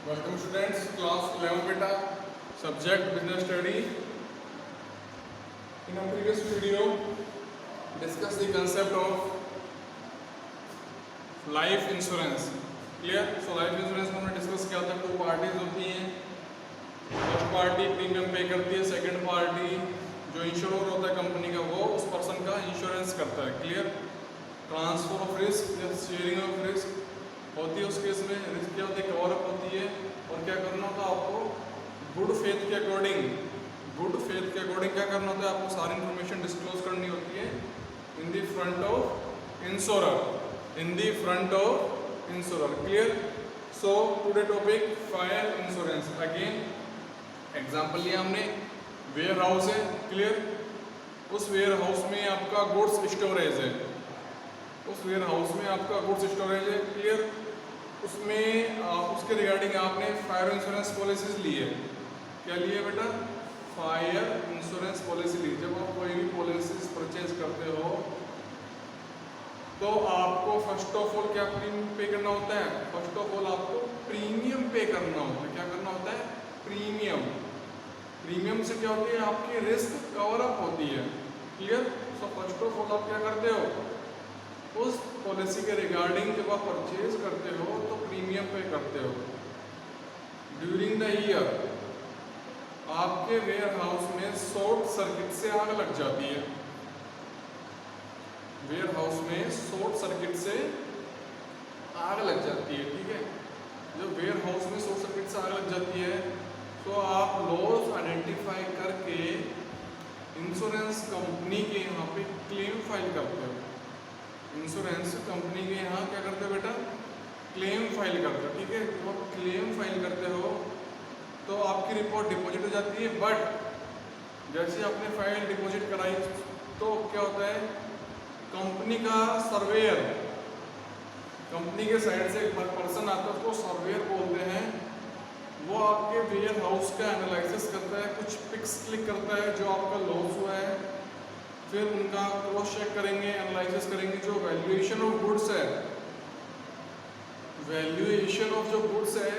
Welcome students, class 11 beta, subject business study. In a previous video, discuss the concept of life insurance. Clear? So life insurance में हमने discuss किया था, to parties होती हैं. First party premium पे करती है, सेकंड पार्टी जो इंश्योर होता है कंपनी का वो उस पर्सन का इंश्योरेंस करता है. क्लियर? ट्रांसफर ऑफ रिस्क या शेयरिंग ऑफ रिस्क होती है. उस केस में रिस्क क्या होती है, कवर अप होती है. और क्या करना होता है आपको, गुड फेथ के अकॉर्डिंग क्या करना होता है, आपको सारी इन्फॉर्मेशन डिस्क्लोज करनी होती है in the front of insurer. Clear? So today topic fire insurance. Again example लिया हमने, वेयर हाउस है. क्लियर? उस वेयर हाउस में आपका गुड्स स्टोरेज है. क्लियर? उसमें उसके रिगार्डिंग आपने फायर इंश्योरेंस पॉलिसीज ली है. क्या लिए बेटा? फायर इंश्योरेंस पॉलिसी ली. जब आप कोई भी पॉलिसीज परचेज करते हो तो आपको फर्स्ट ऑफ ऑल क्या प्रीमियम पे करना होता है? फर्स्ट ऑफ ऑल आपको प्रीमियम पे करना होता है. क्या करना होता है? प्रीमियम से क्या होती है, आपकी रिस्क कवर अप होती है. Clear? So first of all आप क्या करते हो, उस पॉलिसी के रिगार्डिंग जब आप परचेज करते हो तो प्रीमियम पे करते हो. ड्यूरिंग द ईयर आपके वेयर हाउस में शॉर्ट सर्किट से आग लग जाती है. ठीक है? जब वेयर हाउस में शॉर्ट सर्किट से आग लग जाती है तो आप लॉस आइडेंटिफाई करके इंश्योरेंस कंपनी के यहाँ पे क्लेम फाइल करते हो. इंश्योरेंस कंपनी के यहाँ क्या करते हो बेटा? क्लेम फाइल करते हो. ठीक है? जब आप क्लेम फाइल करते हो तो आपकी रिपोर्ट डिपॉजिट हो जाती है. बट जैसे आपने फाइल डिपॉजिट कराई तो क्या होता है, कंपनी का सर्वेयर, कंपनी के साइड से एक पर्सन आता है, उसको सर्वेयर बोलते हैं. वो आपके वेयर हाउस का एनालिसिस करता है, कुछ पिक्स क्लिक करता है जो आपका लॉस हुआ है. फिर उनका क्रॉस चेक करेंगे, एनालिसिस करेंगे. जो वैल्यूएशन ऑफ गुड्स है,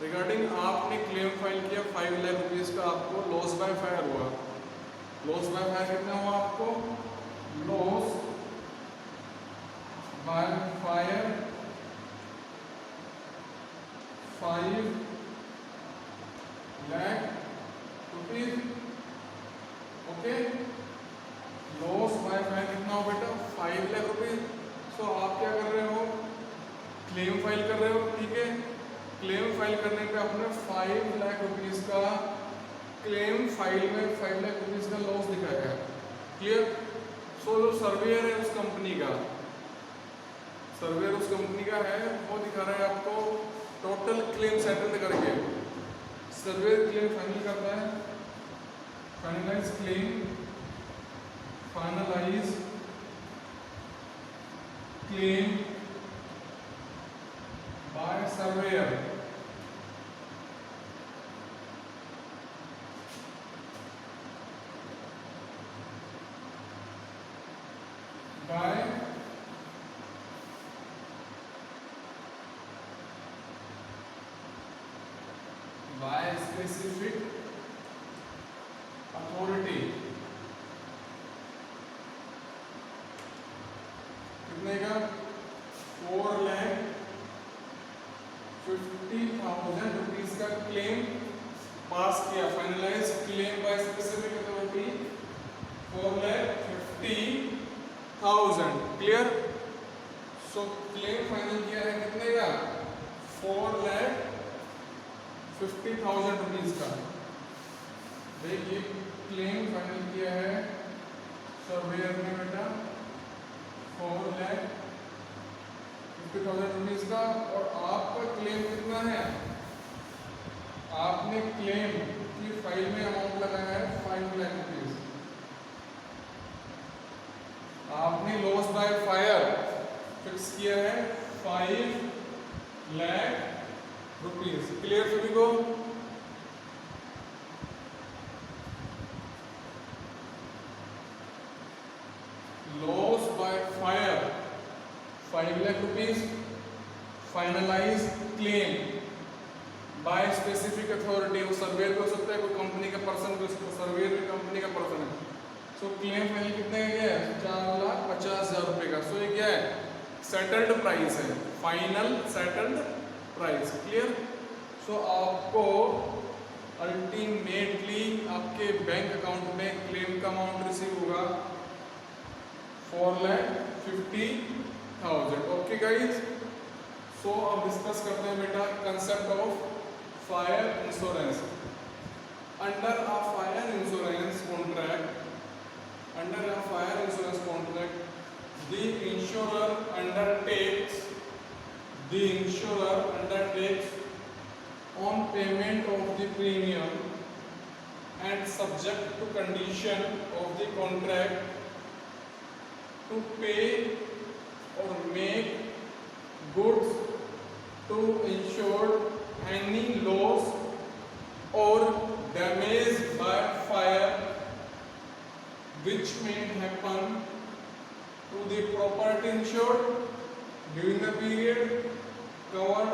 रिगार्डिंग आपने क्लेम फाइल किया 5 लाख रुपीज़ का, आपको लॉस बाय फायर हुआ. लॉस बाय फायर कितना हुआ आपको? Loss by fire 5 lakh rupees. Okay? Loss by fire कितना हो बेटा? 5 लाख रुपीज. सो आप क्या कर रहे हो, क्लेम फाइल कर रहे हो. ठीक है? क्लेम फाइल करने पे आपने 5 लाख रुपीज का क्लेम फाइल में 5 लाख रुपीज का लॉस दिखाया है. क्लियर? सो जो सर्वेयर है उस कंपनी का, है वो दिखा रहा है आपको टोटल क्लेम सेटल करके. सर्वेयर क्लेम फाइनल करता है, finalise claim by surveyor. By specific authority. कितने का? 4,50,000 रुपीज का क्लेम पास किया. Finalise claim by specific authority 4,50,000. Clear? So claim final किया है कितने का? 4,50,000 रुपीज का. देखिए क्लेम फाइनल किया है सर्वेयर ने बेटा 4,50,000 रुपीज का. और आपका क्लेम कितना है? आपने क्लेम की फाइल में अमाउंट लगाया है 5 लाख रुपीज. आपने लॉस बाय फायर फिक्स किया है 5 लाख रुपीज. क्लियर सभी को? Loss by fire 5 lakh rupees, finalise claim by specific authority, वो सर्वेयर भी हो सकता है, कोई कंपनी का पर्सन भी हो सकता है, सर्वेयर भी कंपनी का पर्सन है। सो क्लेम फाइल कितने का है? 4,50,000 रुपये का। सो ये क्या है? सेटल्ड प्राइस है, फाइनल सेटल्ड प्राइस। क्लियर? सो आपको अल्टीमेटली आपके बैंक अकाउंट में क्लेम का अमाउंट रिसीव होगा 4,50,000। ओके गाइज, सो अब डिस्कस करते हैं बेटा concept of fire insurance. Under a fire insurance contract, under a fire insurance contract, the insurer undertakes on payment of the premium and subject to condition of the contract to pay or make goods to insure any loss or damage by fire which may happen to the property insured during the period covered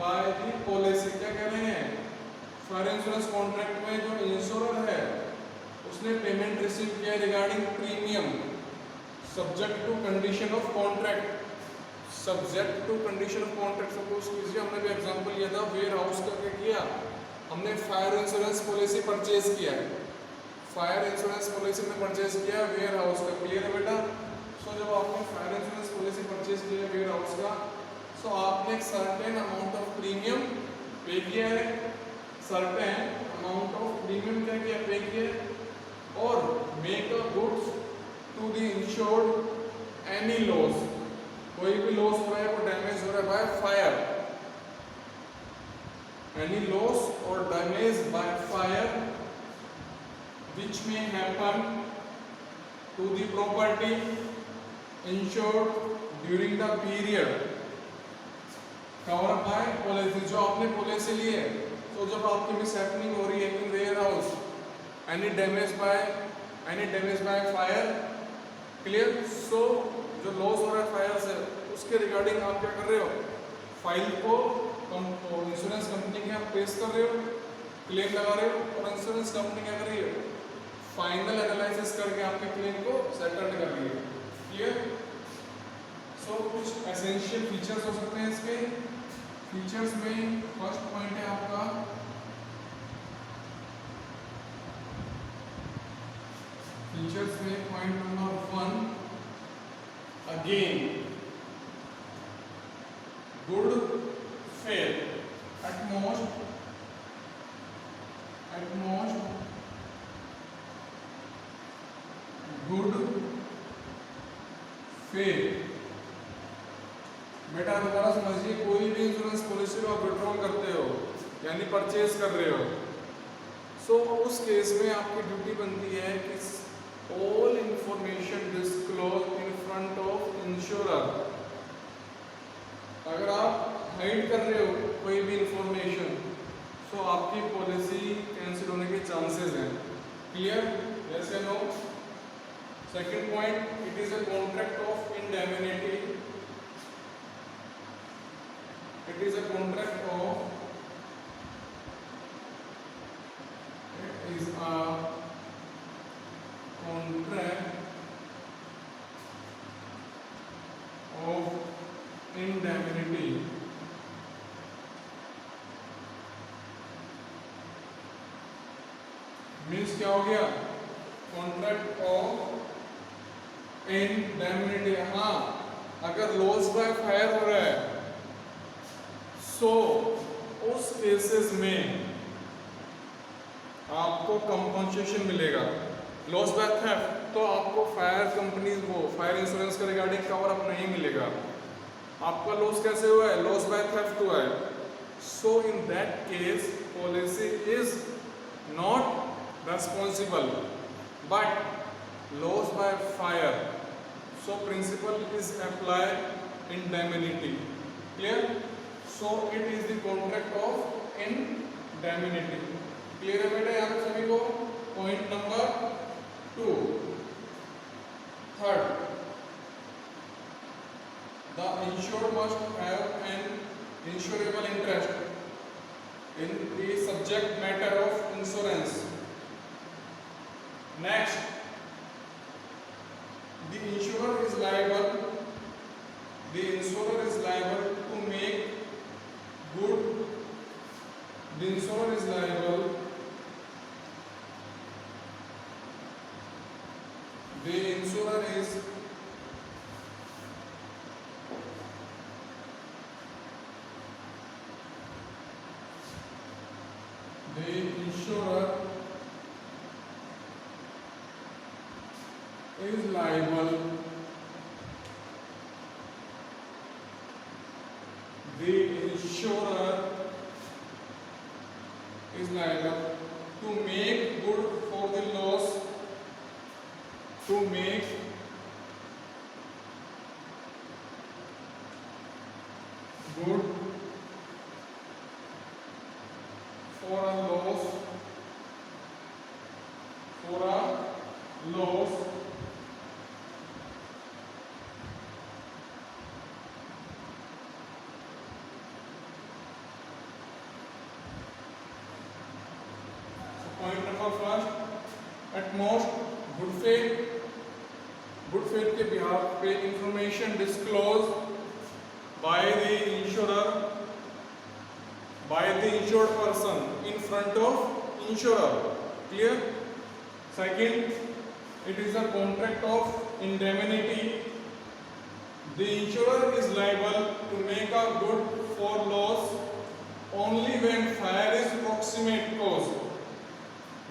by the policy। क्या कह रहे हैं? Fire insurance contract में जो insurer है उसने payment receive किया regarding premium, subject to condition of contract. Subject to condition of contract suppose कीजिए, हमने भी एग्जांपल लिया था वेयर हाउस का। क्या किया हमने? फायर इंश्योरेंस पॉलिसी परचेज किया है, फायर इंश्योरेंस पॉलिसी में परचेज किया वेयर हाउस का। क्लियर है बेटा? सो जब आपने फायर इंश्योरेंस पॉलिसी परचेज किया वेयर हाउस का, सो आपने एक सर्टेन अमाउंट ऑफ प्रीमियम पे किया है, सर्टेन अमाउंट ऑफ प्रीमियम क्या किया? पे किया है, और make a goods to the insured any loss, कोई भी लॉस हो रहा है, कोई डैमेज हो रहा है बाय फायर, एनी लॉस और damage by fire which may happen to the property insured during the period covered by policy। जो आपने पॉलिसी ली है, तो जब आपकी मिस हैपनिंग हो रही है in warehouse, any damage by fire. Clear? So जो लॉस हो रहा है फायर से, उसके रिगार्डिंग आप क्या कर रहे हो? फाइल को इंश्योरेंस कंपनी के आप पेश कर रहे हो, क्लेम लगा रहे हो, और इंश्योरेंस कंपनी क्या कर रही है? फाइनल एनालिसिस करके आपके क्लेम को सेटल्ड कर रही है। क्लियर? सो कुछ एसेंशियल फीचर्स हो सकते हैं इसके। फीचर्स में फर्स्ट पॉइंट है आपका फीचर्स में point number 1, again good faith, utmost good faith. बेटा दोबारा समझिए, कोई भी इंश्योरेंस पॉलिसी को आप विड्रॉल करते हो यानी परचेज कर रहे हो, सो उस केस में आपकी ड्यूटी बनती है कि all information disclose in front of insurer. अगर आप हाइड कर रहे हो कोई भी इंफॉर्मेशन, सो आपकी पॉलिसी कैंसिल होने के चांसेस हैं। क्लियर? यस या no? Second point, it is a contract of indemnity. It is a contract of indemnity। Means क्या हो गया? Contract of indemnity. हाँ, अगर लॉस बाय फायर हो रहा है, सो उस केसेस में आपको कंपनसेशन मिलेगा। लॉस बाय थेफ्ट तो आपको फायर कंपनी वो फायर इंश्योरेंस का रिगार्डिंग कवर अप नहीं मिलेगा। आपका लॉस कैसे हुआ है? लॉस बाय थेफ्ट हुआ है। So in that case policy is not responsible, but loss by fire, so principle is applied indemnity। Clear? So it is the contract of indemnity। Clear है बेटा यहाँ पे सभी को? Point number 2। Third, the insured must have an insurable interest। in the subject matter of insurance. Next, the insurer is liable to make good. The insurer is liable. The insurer is liable. The insurer is liable to make good for the loss. To make good for a loss. Point number first, at most good faith के behalf पे information disclose by the insured person in front of insurer. Clear? Second, it is a contract of indemnity. The insurer is liable to make a good for loss only when fire is proximate cause.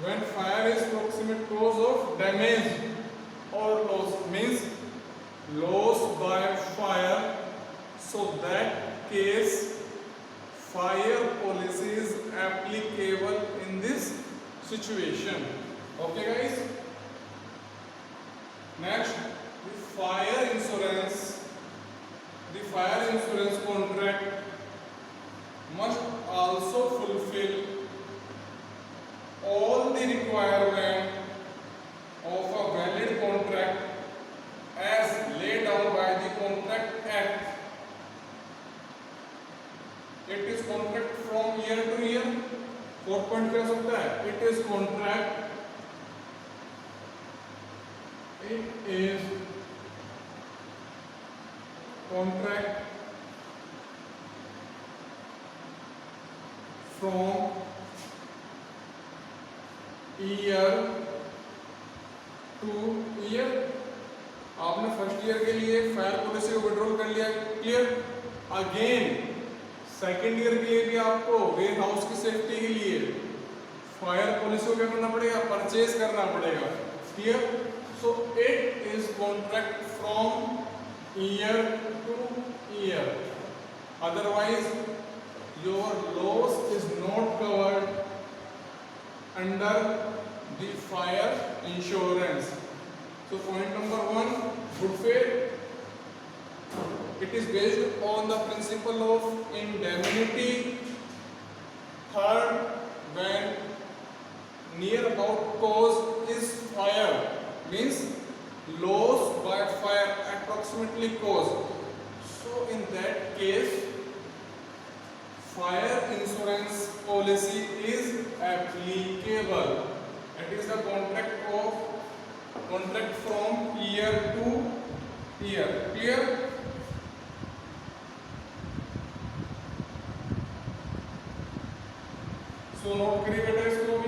When fire is proximate cause of damage or loss, means loss by fire, so that case fire policy is applicable in this situation. Okay guys, next, the fire insurance contract must also fulfill all the requirement of a valid contract as laid down by the Contract Act. It is contract from year to year. 4 point क्या सकता है? It is contract. It is contract from year to year. आपने first year के लिए fire policy को withdrawal कर लिया, clear? Again second year के लिए भी आपको वेयर हाउस की सेफ्टी के लिए फायर पॉलिसी को क्या करना पड़ेगा? परचेज करना पड़ेगा, clear? So it is contract from year two year. Otherwise your loss is not covered under the fire insurance. So point number 1, good faith. It is based on the principle of indemnity. Third, when near about cause is fire, means loss by fire approximately caused. So in that case, fire insurance policy is applicable. It is the contract from year to year. Clear? So note करिए बेटा इसको भी.